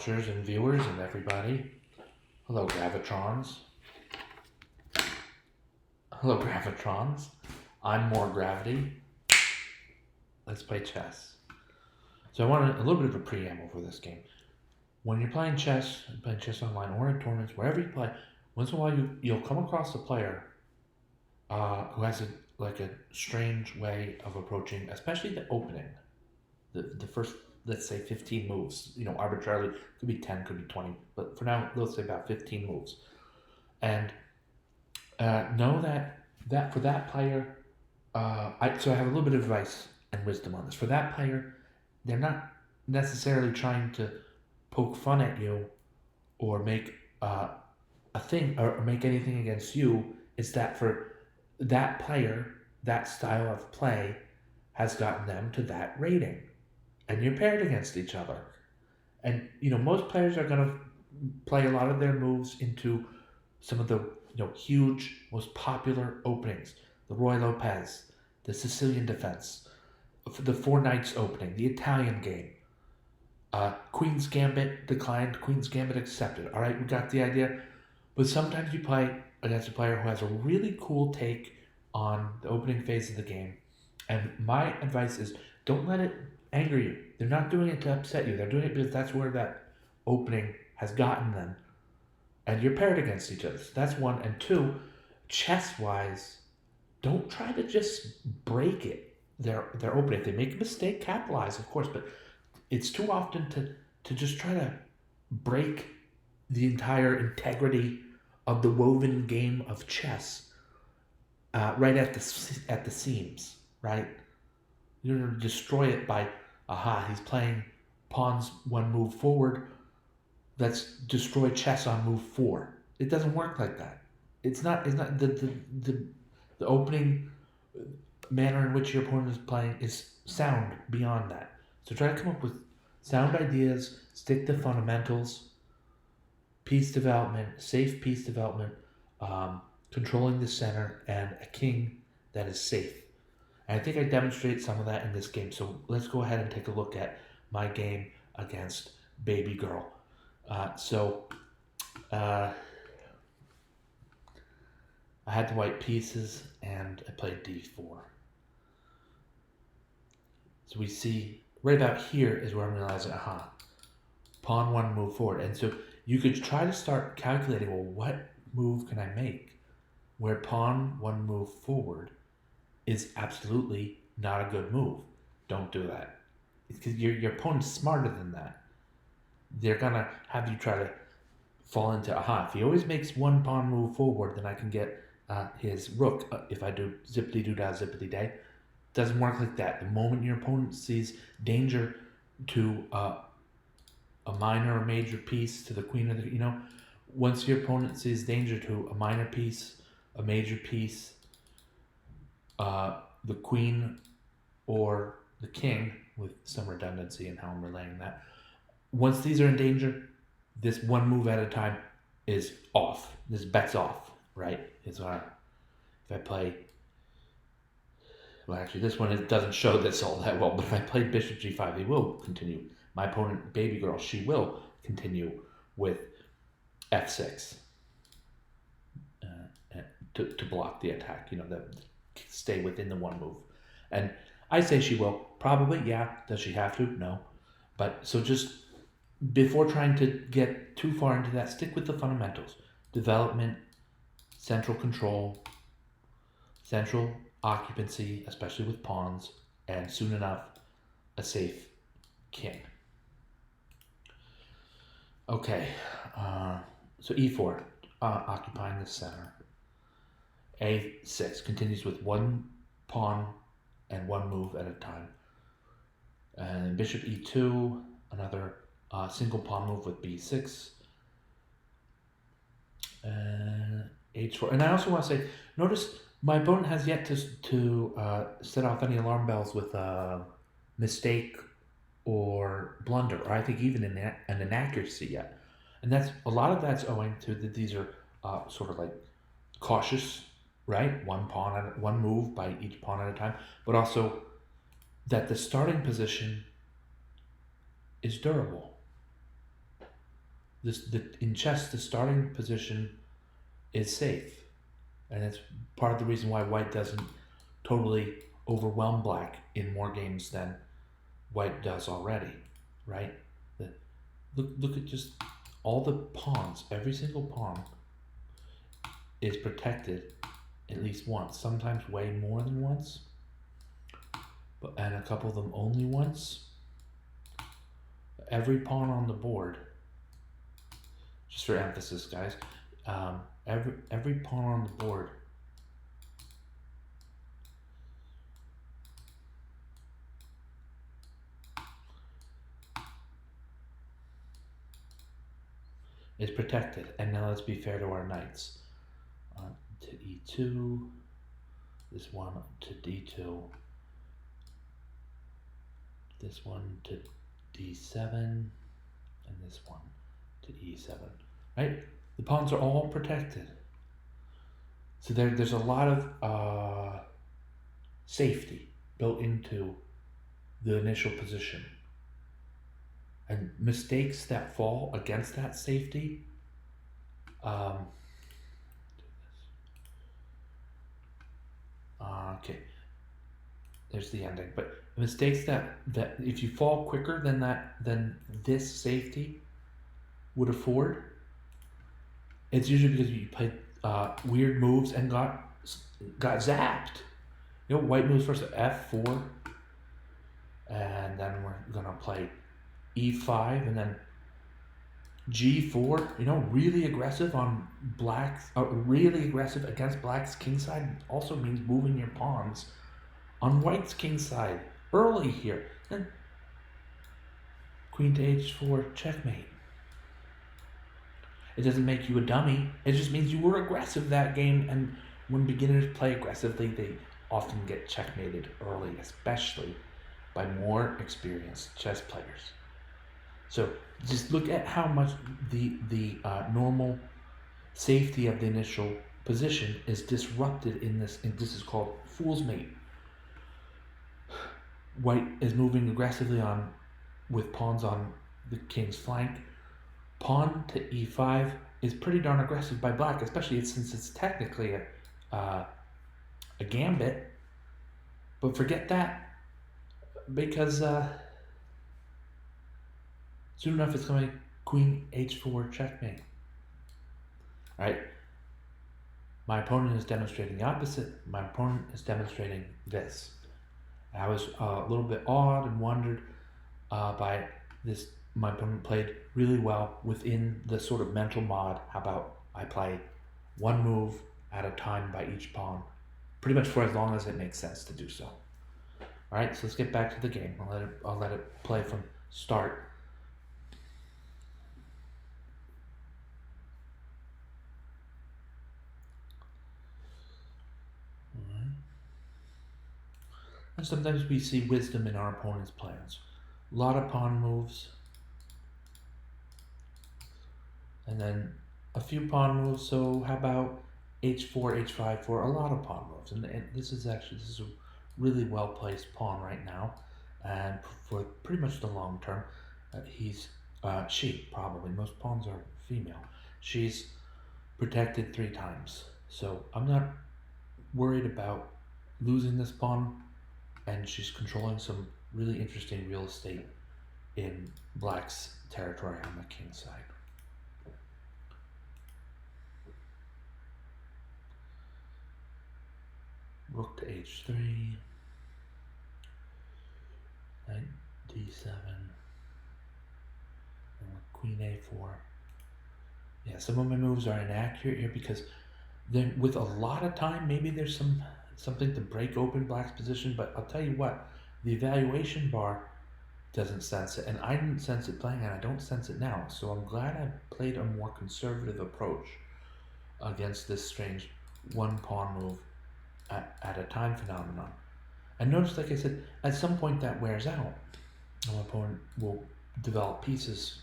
watchers and viewers and everybody. Hello, Gravitrons. Hello, Gravitrons. I'm more gravity. Let's play chess. So I want a little bit of a preamble for this game. When you're playing chess online or in tournaments, wherever you play, once in a while you'll come across a player who has a strange way of approaching, especially the opening, the first, let's say 15 moves. Arbitrarily, could be 10, could be 20, but for now, let's say about 15 moves. And know that for that player, so I have a little bit of advice and wisdom on this. For that player, they're not necessarily trying to poke fun at you or make a thing or make anything against you. It's that for that player, that style of play has gotten them to that rating, and you're paired against each other. And most players are going to play a lot of their moves into some of the huge, most popular openings: the Roy Lopez, the Sicilian defense, the Four Knights opening, the Italian game. Queen's Gambit declined, Queen's Gambit accepted. All right, we got the idea. But sometimes you play against a player who has a really cool take on the opening phase of the game. And my advice is, don't let it anger you. They're not doing it to upset you. They're doing it because that's where that opening has gotten them. And you're paired against each other. So that's one. And two, chess-wise, don't try to just break it. Their opening. If they make a mistake, capitalize, of course. But it's too often to just try to break the entire integrity of the woven game of chess right at the seams, right? You're going to destroy it by, he's playing pawns one move forward. Let's destroy chess on move 4. It doesn't work like that. It's not the opening manner in which your opponent is playing is sound beyond that. So try to come up with sound ideas, stick to fundamentals, piece development, safe piece development, controlling the center, and a king that is safe. And I think I demonstrate some of that in this game. So let's go ahead and take a look at my game against Baby Girl. I had the white pieces and I played d4. So we see right about here is where I'm realizing, pawn one move forward. And so you could try to start calculating, well, what move can I make where pawn one move forward is absolutely not a good move. Don't do that. It's because your opponent's smarter than that. They're going to have you try to fall into, if he always makes one pawn move forward, then I can get his rook. If I do zippity-doo-dah, zippity-day. Doesn't work like that. The moment your opponent sees danger to a minor or major piece, to the queen of the, once your opponent sees danger to a minor piece, a major piece, the queen or the king, with some redundancy in how I'm relaying that, once these are in danger, this one move at a time is off. This bet's off, right? If I play, well, actually, this one doesn't show this all that well, but if I play bishop g5, he will continue. My opponent, Baby Girl, she will continue with f6 to block the attack, stay within the one move. And I say she will. Probably, yeah. Does she have to? No. But so just before trying to get too far into that, stick with the fundamentals. Development, central control, central occupancy, especially with pawns, and soon enough, a safe king. Okay, so e4, occupying the center. a6 continues with one pawn and one move at a time. And bishop e2, another single pawn move with b6. h4. And I also want to say, notice my opponent has yet to set off any alarm bells with a mistake or blunder, or I think even an inaccuracy yet. And a lot of that's owing to that these are sort of like cautious, right? One move by each pawn at a time, but also that the starting position is durable. in chess, the starting position is safe, and it's part of the reason why white doesn't totally overwhelm black in more games than white does already, right? Look at just all the pawns. Every single pawn is protected at least once, sometimes way more than once, and a couple of them only once. Every pawn on the board, just for emphasis, guys, every pawn on the board is protected. And now let's be fair to our knights. To e2, this one to d2, this one to d7, and this one to e7, right? The pawns are all protected. So there's a lot of safety built into the initial position. And mistakes that fall against that safety, okay, there's the ending. But mistakes that if you fall quicker than this safety would afford, it's usually because you played weird moves and got zapped. You know, white moves first at f4, and then we're gonna play e5 and then g4. You know, really aggressive on black's, really aggressive against black's king side also means moving your pawns on white's king side early here. Then queen to h4, checkmate. It doesn't make you a dummy. It just means you were aggressive that game, and when beginners play aggressively, they often get checkmated early, especially by more experienced chess players. So just look at how much the normal safety of the initial position is disrupted in this. And this is called fool's mate. White is moving aggressively on with pawns on the king's flank. Pawn to e5 is pretty darn aggressive by black, especially since it's technically a gambit. But forget that, because soon enough it's going to be queen h4 checkmate. All right. My opponent is demonstrating the opposite. My opponent is demonstrating this. I was a little bit awed and wondered by this. My opponent played really well within the sort of mental mod. How about I play one move at a time by each pawn, pretty much for as long as it makes sense to do so. All right, so let's get back to the game. I'll let it play from start. All right. And sometimes we see wisdom in our opponent's plans. A lot of pawn moves. And then a few pawn moves. So how about h4, h5 for a lot of pawn moves? And this is a really well placed pawn right now, and for pretty much the long term, she probably, most pawns are female. She's protected 3 times, so I'm not worried about losing this pawn, and she's controlling some really interesting real estate in black's territory on the king side. Rook to h3, knight d7, and queen a4. Yeah, some of my moves are inaccurate here because then with a lot of time, maybe there's something to break open black's position, but I'll tell you what, the evaluation bar doesn't sense it, and I didn't sense it playing, and I don't sense it now, so I'm glad I played a more conservative approach against this strange one pawn move at a time phenomenon. And notice, like I said, at some point that wears out. My opponent will develop pieces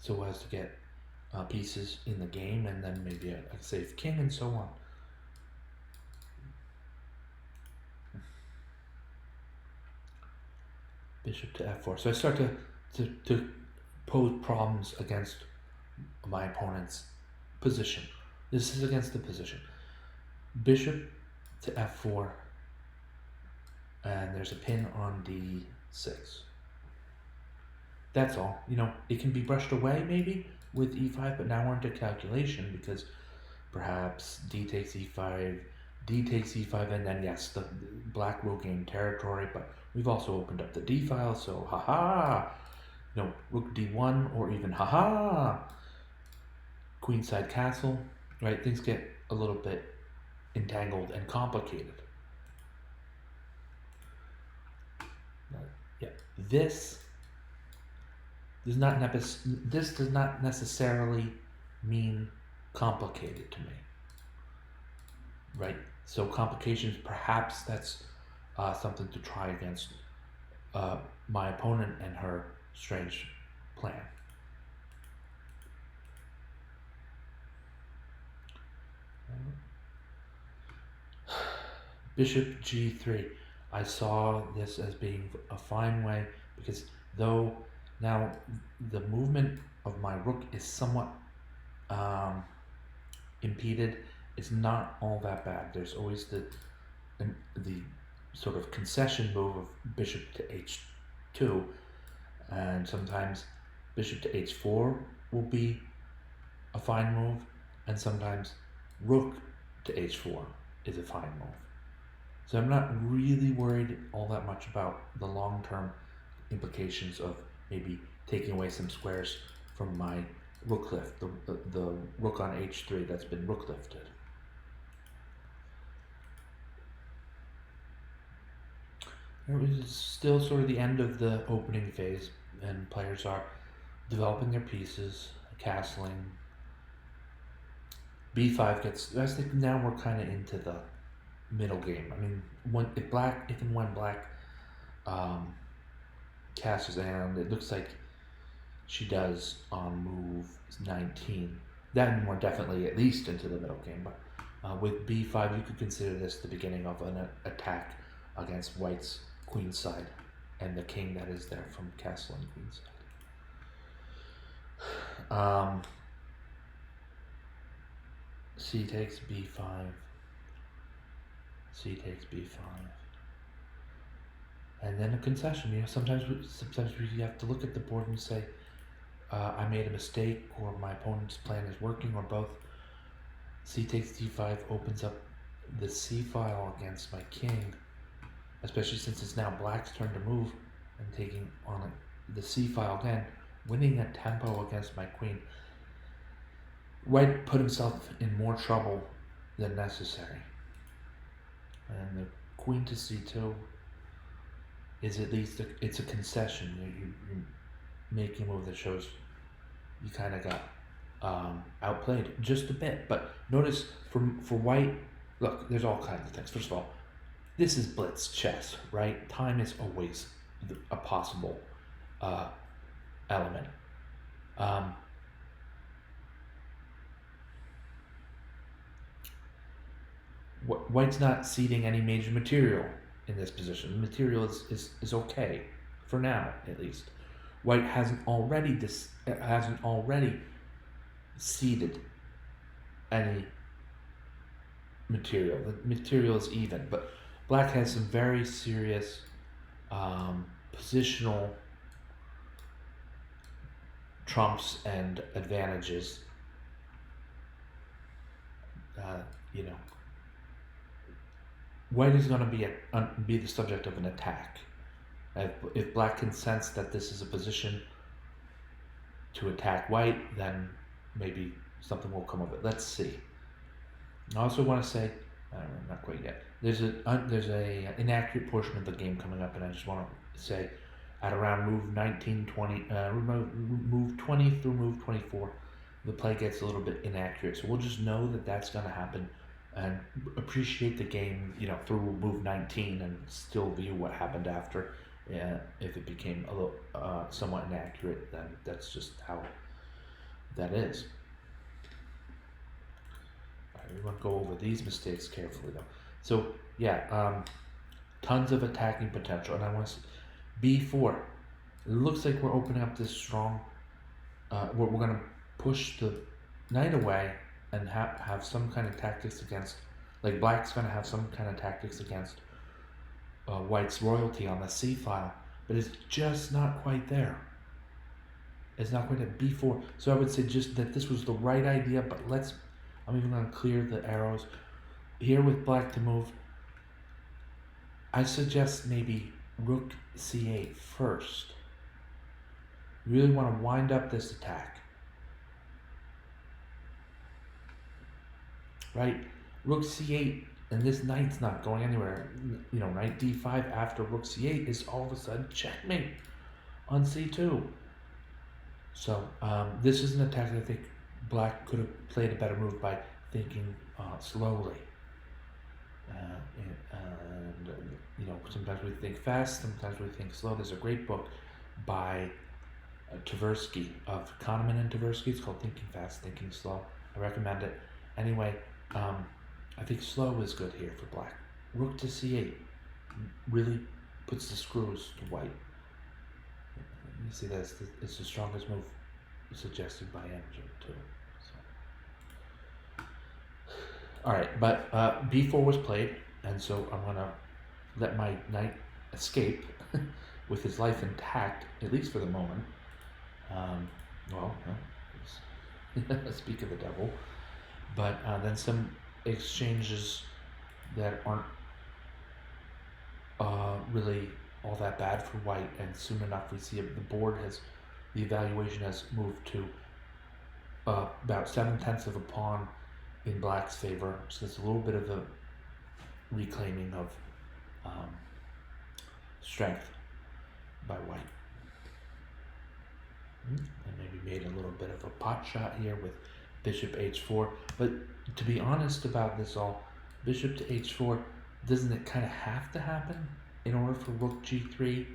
so as to get pieces in the game, and then maybe a safe king and so on. Bishop to f4. So I start to pose problems against my opponent's position. This is against the position. Bishop to f4, and there's a pin on d6. That's all. It can be brushed away maybe with e5, but now we're into calculation because perhaps d takes e5, d takes e5, and then yes, the black will gain territory, but we've also opened up the d file, so haha, rook d1, or even haha, queenside castle, right? Things get a little bit entangled and complicated. Yeah, this does not necessarily mean complicated to me, right? So complications, perhaps that's something to try against my opponent and her strange plan. Bishop g3. I saw this as being a fine way because though now the movement of my rook is somewhat impeded, it's not all that bad. There's always the sort of concession move of bishop to h2, and sometimes bishop to h4 will be a fine move, and sometimes rook to h4 is a fine move. So I'm not really worried all that much about the long-term implications of maybe taking away some squares from my rook lift, the rook on h3 that's been rook lifted. It was still sort of the end of the opening phase, and players are developing their pieces, castling. b5 gets, I think now we're kind of into the middle game. I mean, if and when black castles, and it looks like she does on move 19, then we're definitely at least into the middle game. But with b5, you could consider this the beginning of an attack against white's queenside and the king that is there from castle and queenside. C takes b5. C takes b5, and then a concession. Sometimes we have to look at the board and say, I made a mistake, or my opponent's plan is working, or both. C takes d5 opens up the c file against my king, especially since it's now black's turn to move and taking on the c file again, winning a tempo against my queen. White put himself in more trouble than necessary. And the queen to c2 is at least it's a concession. You're making a move that shows you kind of got outplayed just a bit. But notice for white, look, there's all kinds of things. First of all, this is blitz chess, right? Time is always a possible element. White's not ceding any major material in this position. The material is okay for now, at least. White hasn't already ceded any material. The material is even, but black has some very serious positional trumps and advantages. White is going to be the subject of an attack. If black can sense that this is a position to attack white, then maybe something will come of it. Let's see. I also want to say, not quite yet. There's a inaccurate portion of the game coming up, and I just want to say, at around move 19, 20, move 20 through move 24, the play gets a little bit inaccurate. So we'll just know that that's going to happen, and appreciate the game, through move 19, and still view what happened after. If it became a little somewhat inaccurate, then that's just how that is. All right, we want to go over these mistakes carefully, though. So yeah, tons of attacking potential, and I want to b4. It looks like we're opening up this strong. We're going to push the knight away and have some kind of tactics against, like black's going to have some kind of tactics against white's royalty on the c file, but it's just not quite there. It's not quite at b4. So I would say just that this was the right idea, but I'm even going to clear the arrows. Here with black to move, I suggest maybe rook c8 first. You really want to wind up this attack. Right? Rook c8, and this knight's not going anywhere. You know, knight d5 after rook c8 is all of a sudden checkmate on c2. So this is an attack that I think black could have played a better move by thinking slowly. And you know, sometimes we think fast, sometimes we think slow. There's a great book by Tversky, of Kahneman and Tversky. It's called Thinking Fast, Thinking Slow. I recommend it. Anyway, I think slow is good here for black. Rook to c8 really puts the screws to white. You see that it's the strongest move suggested by Engine too. So. All right, but b4 was played, and so I'm gonna let my knight escape with his life intact, at least for the moment. Speak of the devil. But then some exchanges that aren't really all that bad for white, and soon enough we see the evaluation has moved to about 7/10 of a pawn in black's favor. So there's a little bit of a reclaiming of strength by white. And maybe made a little bit of a pot shot here with bishop h4. But to be honest about this all, bishop to h4, doesn't it kind of have to happen in order for rook g3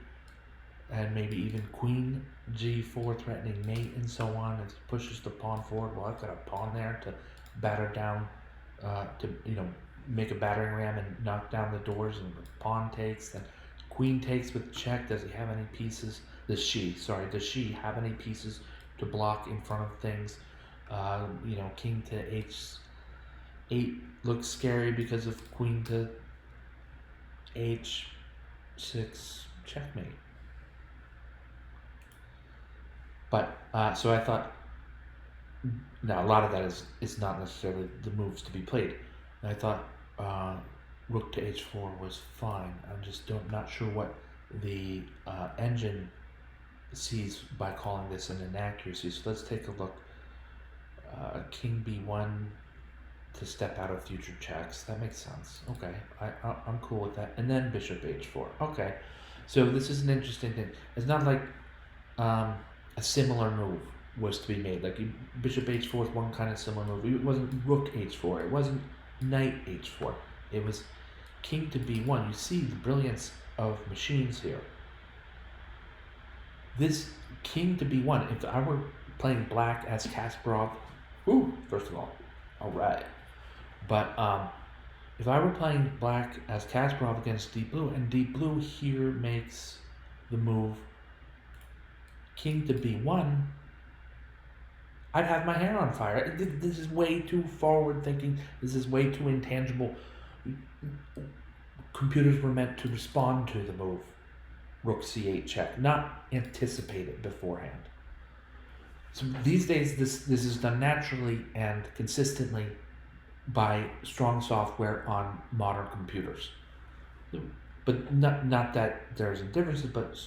and maybe even queen g4 threatening mate and so on, and pushes the pawn forward? Well, I've got a pawn there to batter down, to make a battering ram and knock down the doors, and the pawn takes, then queen takes with check. Does he have any pieces? Does she have any pieces to block in front of things? King to h8 looks scary because of queen to h6 checkmate. But so I thought, now a lot of that is not necessarily the moves to be played. And I thought rook to h4 was fine. I'm just not sure what the engine sees by calling this an inaccuracy. So let's take a look. King b1 to step out of future checks. That makes sense. Okay, I'm cool with that. And then bishop h4. Okay, so this is an interesting thing. It's not like a similar move was to be made. Like bishop h4 is one kind of similar move. It wasn't rook h4. It wasn't knight h4. It was king to b1. You see the brilliance of machines here. This king to b1, if I were playing black as Kasparov, first of all right. But if I were playing black as Kasparov against deep blue, and deep blue here makes the move king to b1, I'd have my hair on fire. This is way too forward thinking. This is way too intangible. Computers were meant to respond to the move rook c8 check, not anticipate it beforehand. So these days, this is done naturally and consistently by strong software on modern computers. But not that there's differences, but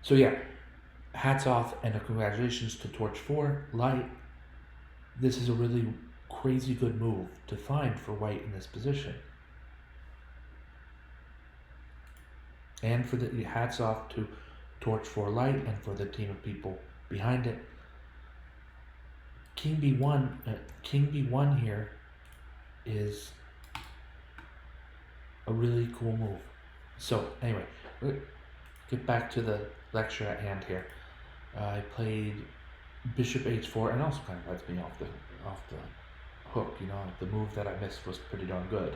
so yeah, hats off and congratulations to Torch4 Light. This is a really crazy good move to find for white in this position. And for the hats off to Torch4 Light and for the team of people behind it. King b1 here is a really cool move. So anyway, get back to the lecture at hand here. I played bishop h4, and also kind of lets me off the hook. The move that I missed was pretty darn good.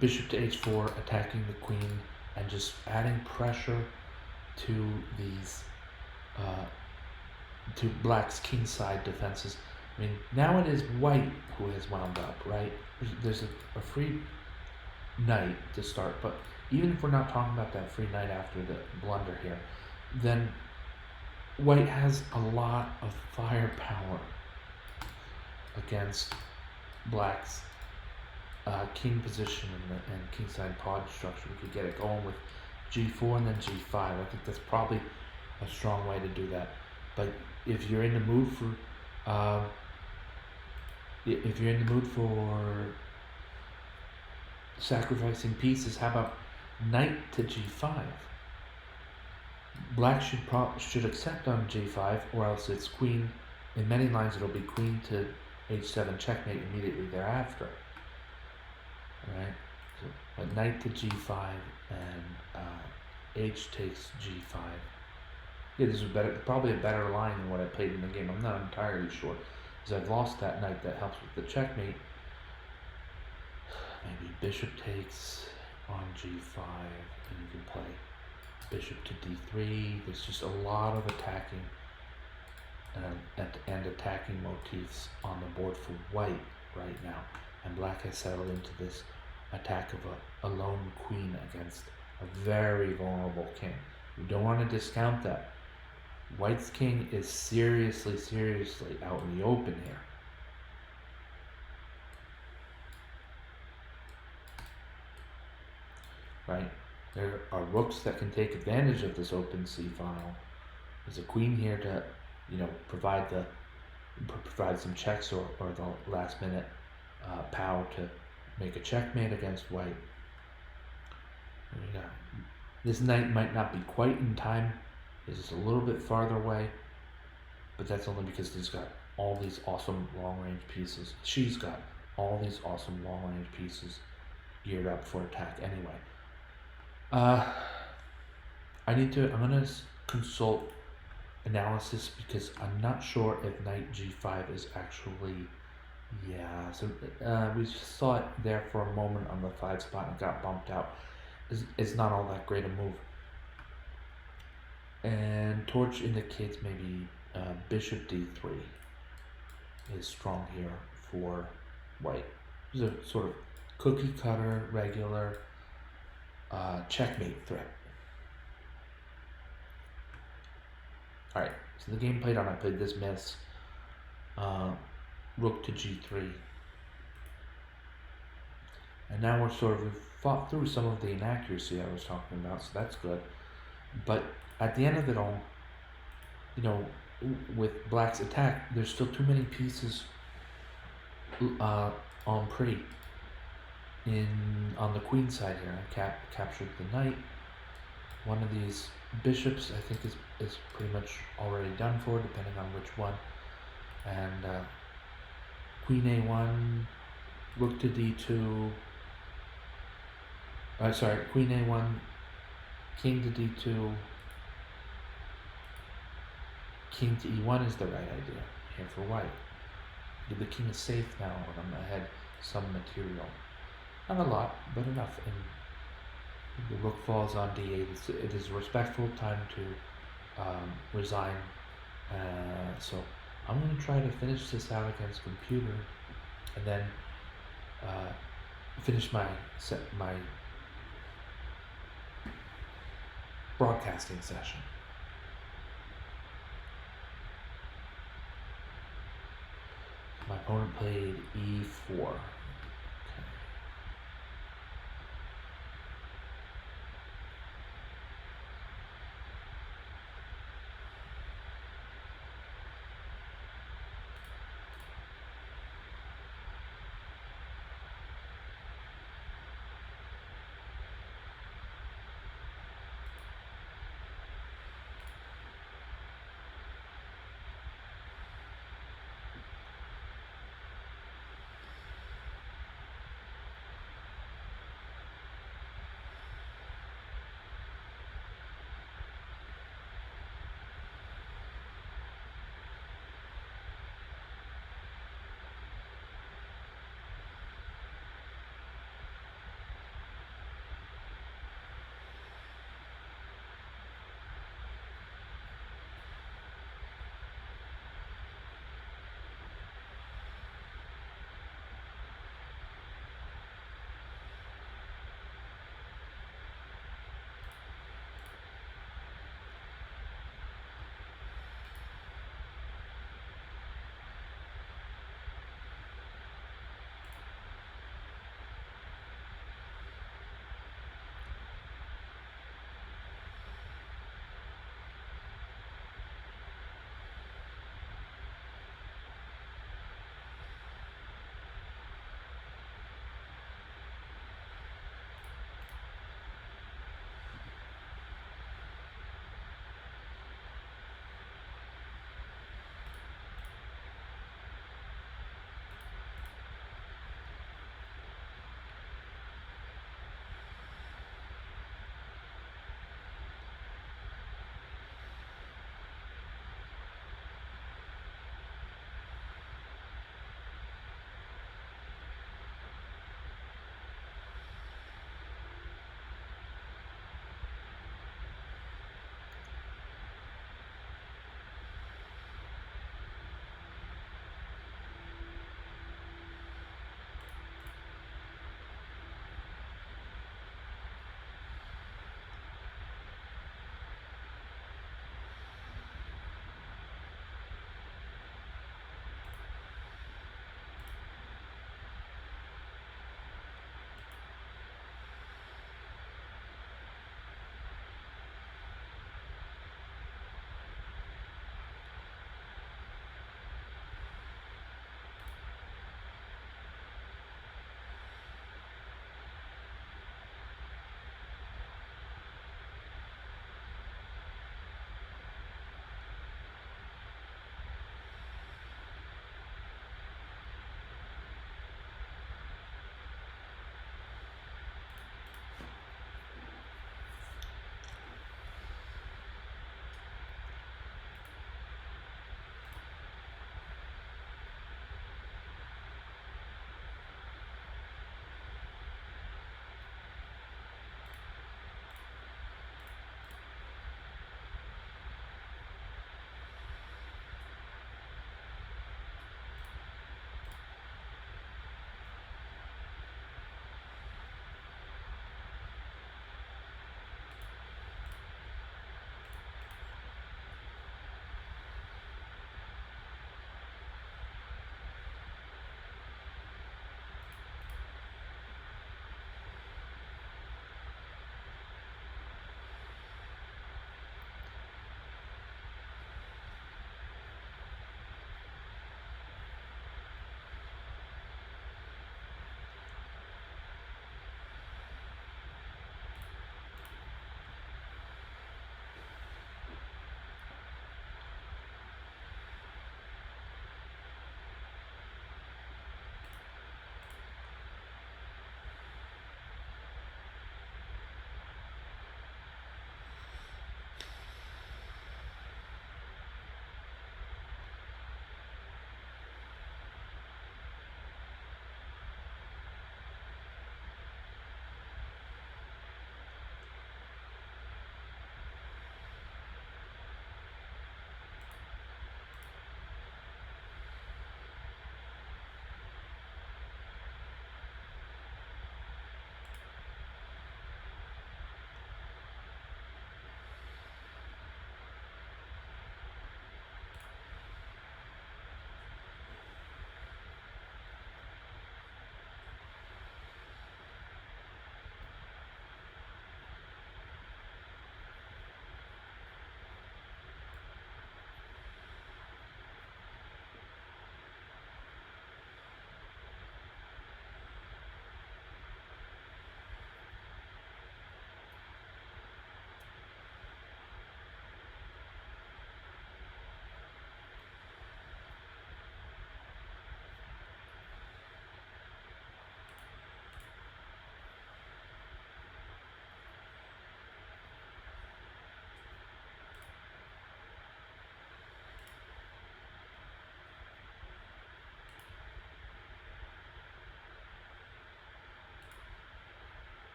Bishop to h4, attacking the queen and just adding pressure to these to Black's kingside defenses. I mean, now it is White who has wound up, right? There's a free knight to start, but even if we're not talking about that free knight after the blunder here, then White has a lot of firepower against Black's king position and kingside pawn structure. We could get it going with g4 and then g5. I think that's probably a strong way to do that. But if you're in the mood for sacrificing pieces, how about knight to g5? Black should accept on g5, or else it's queen. In many lines, it'll be queen to h7 checkmate immediately thereafter. All right, so a knight to g5 and h takes g5. Yeah, this is probably a better line than what I played in the game. I'm not entirely sure, because I've lost that knight that helps with the checkmate. Maybe bishop takes on g5, and you can play bishop to d3. There's just a lot of attacking and attacking motifs on the board for White right now, and Black has settled into this attack of a lone queen against a very vulnerable king. You don't want to discount that. White's king is seriously out in the open here. Right? There are rooks that can take advantage of this open c file. There's a queen here to, provide some checks or the last minute power to make a checkmate against White. This knight might not be quite in time. This is a little bit farther away, but that's only because he's got all these awesome long-range pieces. She's got all these awesome long-range pieces geared up for attack anyway. I'm gonna consult analysis because I'm not sure if knight g5 is actually, so we saw it there for a moment on the 5 spot and got bumped out. It's not all that great a move. And Torch indicates maybe bishop d3 is strong here for White. This is a sort of cookie cutter, regular checkmate threat. Alright, so the game played on, I played this miss. Rook to g3. And now we've fought through some of the inaccuracy I was talking about, so that's good. But at the end of it all, with Black's attack, there's still too many pieces on pre. On the queen side here, I captured the knight. One of these bishops, I think, is pretty much already done for, depending on which one. And queen a1, rook to d2. Queen a1, king to d2. King to e1 is the right idea here for White. The king is safe now, and I'm ahead some material. Not a lot, but enough. And the rook falls on d8. It is a respectful time to resign. So I'm going to try to finish this out against computer, and then finish my broadcasting session. My opponent played e4.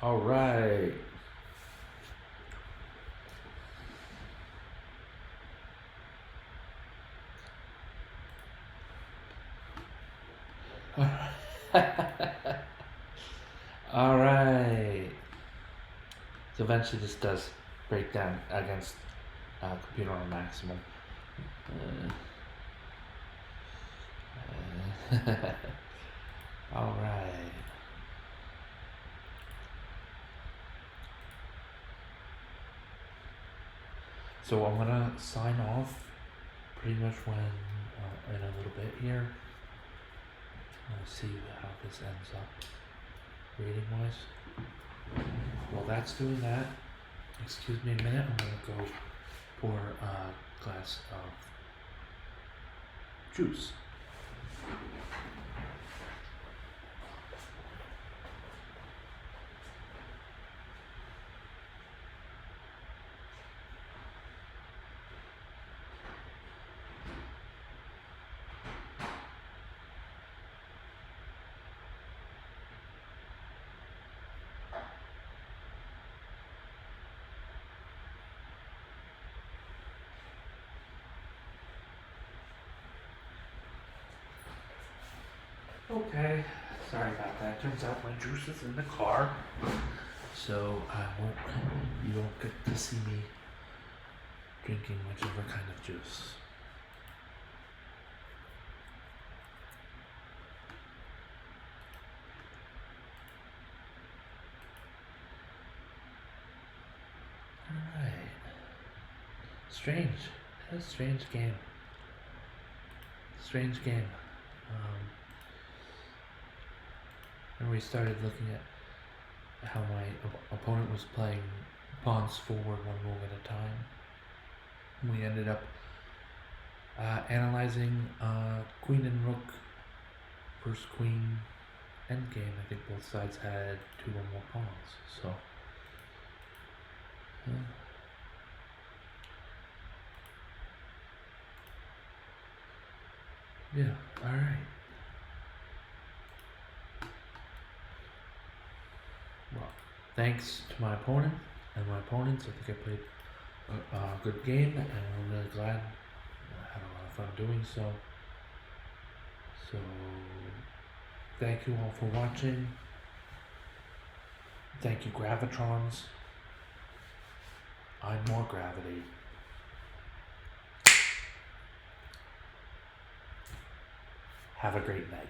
All right. All right. So eventually this does break down against computer on maximum. All right. So I'm gonna sign off pretty much when in a little bit here. Let's see how this ends up rating wise. While that's doing that, excuse me a minute, I'm gonna go pour a glass of juice. Okay, sorry about that. Turns out my juice is in the car, so you won't get to see me drinking whichever kind of juice. Alright. Strange. That's a strange game. Strange game. And we started looking at how my opponent was playing pawns forward one move at a time. We ended up analyzing queen and rook versus queen endgame. I think both sides had 2 or more pawns. So, yeah, alright. Well, thanks to my opponent and my opponents. I think I played a good game, and I'm really glad I had a lot of fun doing so. So, thank you all for watching. Thank you, Gravitrons. I'm more gravity. Have a great night.